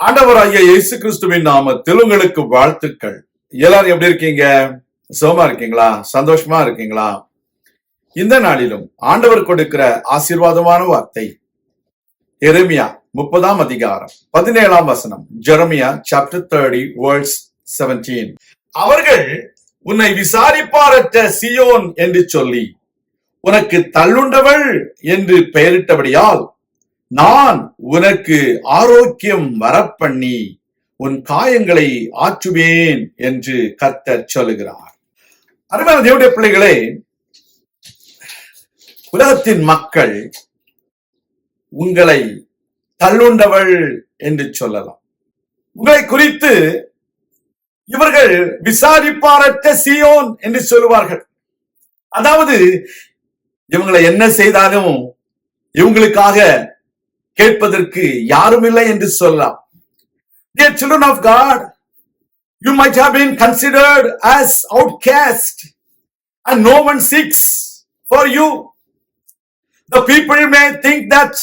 ஆண்டவராகிய இயேசு கிறிஸ்துவின் நாமத்தில் உங்களுக்கு வாழ்த்துக்கள். எல்லாரும் எப்படி இருக்கீங்க? சுகமா இருக்கீங்களா? சந்தோஷமா இருக்கீங்களா? இந்த நாளிலும் ஆண்டவர் கொடுக்கிற ஆசீர்வாதமான வார்த்தை எரேமியா 30ஆம் அதிகாரம் 17ஆம் வசனம். Jeremiah chapter 30 verse 17. அவர்கள் உன்னை விசாரிப்பாரற்ற சீயோன் என்று சொல்லி உனக்கு தள்ளுண்டவள் என்று பெயரிட்டபடியால் நான் உனக்கு ஆரோக்கியம் வரப்பண்ணி உன் காயங்களை ஆற்றுவேன் என்று கர்த்தர் சொல்லுகிறார். அருமையான தேவனுடைய பிள்ளைகளே, உலகத்தின் மக்கள் உங்களை தள்ளுண்டவள் என்று சொல்லலாம். உங்களை குறித்து இவர்கள் விசாரிப்பாரற்ற சீயோன் என்று சொல்லுவார்கள். அதாவது இவங்களை என்ன செய்தாலும் இவங்களுக்காக கேட்பதற்கு யாரும் இல்லை என்று சொல்லலாம். Dear children of God, you might have been considered as outcast and no one seeks for you. The people may think that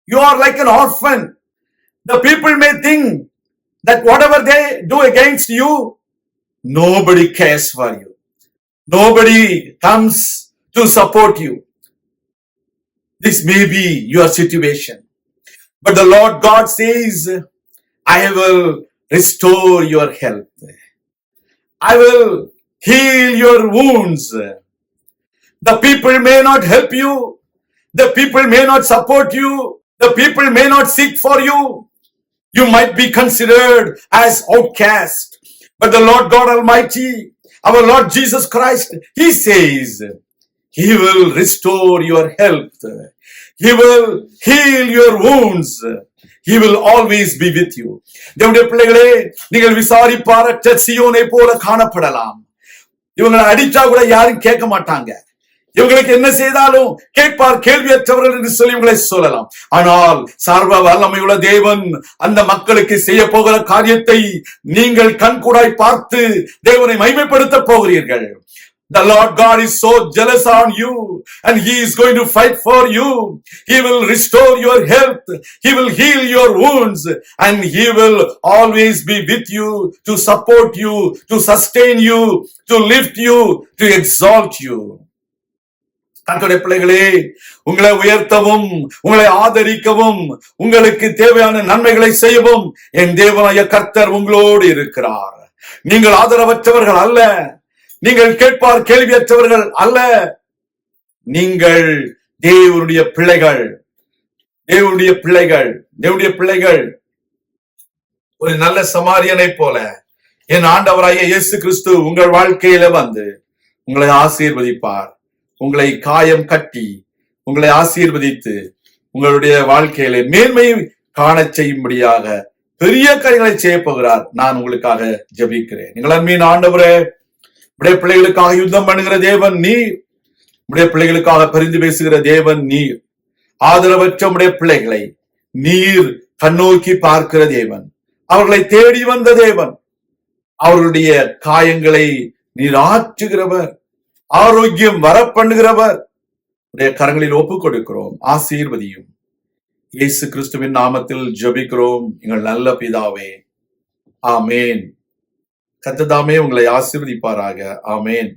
you are like an orphan. The people may think that whatever they do against you, nobody cares for you. Nobody comes to support you. This may be your situation. But the Lord God says, I will restore your health. I will heal your wounds. The people may not help you. The people may not support you. The people may not seek for you. You might be considered as outcast. But the Lord God Almighty, our Lord Jesus Christ, He says, He will restore your health. He will heal your wounds. He will always be with you. தேவனுடைய பிள்ளைகளே, நீங்கள் விசாரிப்பாரற்ற சீயோனை போல காணப்படலாம். இவங்களை அடிச்சா கூட யாரும் கேட்க மாட்டாங்க. இவங்களுக்கு என்ன செய்தாலும் கேட்பார் கேள்வியற்றவர்கள் என்று சொல்லி இவங்களை சொல்லலாம். ஆனால் சர்வ வல்லமையுள்ள தேவன் அந்த மக்களுக்கு செய்ய போகிற காரியத்தை நீங்கள் கண்கூடாய் பார்த்து தேவனை மகிமைப்படுத்த போகிறீர்கள். The Lord God is so jealous on you and He is going to fight for you. He will restore your health. He will heal your wounds and He will always be with you to support you, to sustain you, to lift you, to exalt you. கர்த்தருடைய பிள்ளைகளே, உங்களை உயர்த்தவும் உங்களை ஆதரிக்கவும் உங்களுக்கு தேவையான நன்மைகளை செய்யவும் என் தேவனாகிய கர்த்தர் உங்களோடு இருக்கிறார். நீங்கள் ஆதரவற்றவர்கள் அல்ல. நீங்கள் கேட்பார் கேள்வியற்றவர்கள் அல்ல. நீங்கள் தேவனுடைய பிள்ளைகள். தேவனுடைய பிள்ளைகள். தேவனுடைய பிள்ளைகள். ஒரு நல்ல சமாரியனை போல என் ஆண்டவராகிய இயேசு கிறிஸ்து உங்கள் வாழ்க்கையில வந்து உங்களை ஆசீர்வதிப்பார். உங்களை காயம் கட்டி உங்களை ஆசீர்வதித்து உங்களுடைய வாழ்க்கையில மேன்மை காண செய்யும்படியாக பெரிய காரியங்களை செய்ய போகிறார். நான் உங்களுக்காக ஜெபிக்கிறேன். நீங்கள் அன்பின் ஆண்டவரே, உடைய பிள்ளைகளுக்காக யுத்தம் பண்ணுகிற தேவன் நீர். உடைய பிள்ளைகளுக்காக பரிந்து பேசுகிற தேவன் நீர். ஆதரவற்ற உடைய பிள்ளைகளை நீர் கண்ணோக்கி பார்க்கிற தேவன். அவர்களை தேடி வந்த தேவன். அவர்களுடைய காயங்களை நீர் ஆற்றுகிறவர். ஆரோக்கியம் வரப்பண்ணுகிறவர். உடைய கரங்களில் ஒப்புக் கொடுக்கிறோம். ஆசீர்வதியும். இயேசு கிறிஸ்துவின் நாமத்தில் ஜெபிக்கிறோம் எங்கள் நல்ல பிதாவே. ஆமேன். கர்த்தர் தாமே உங்களை ஆசீர்வதிப்பாராக. ஆமேன்.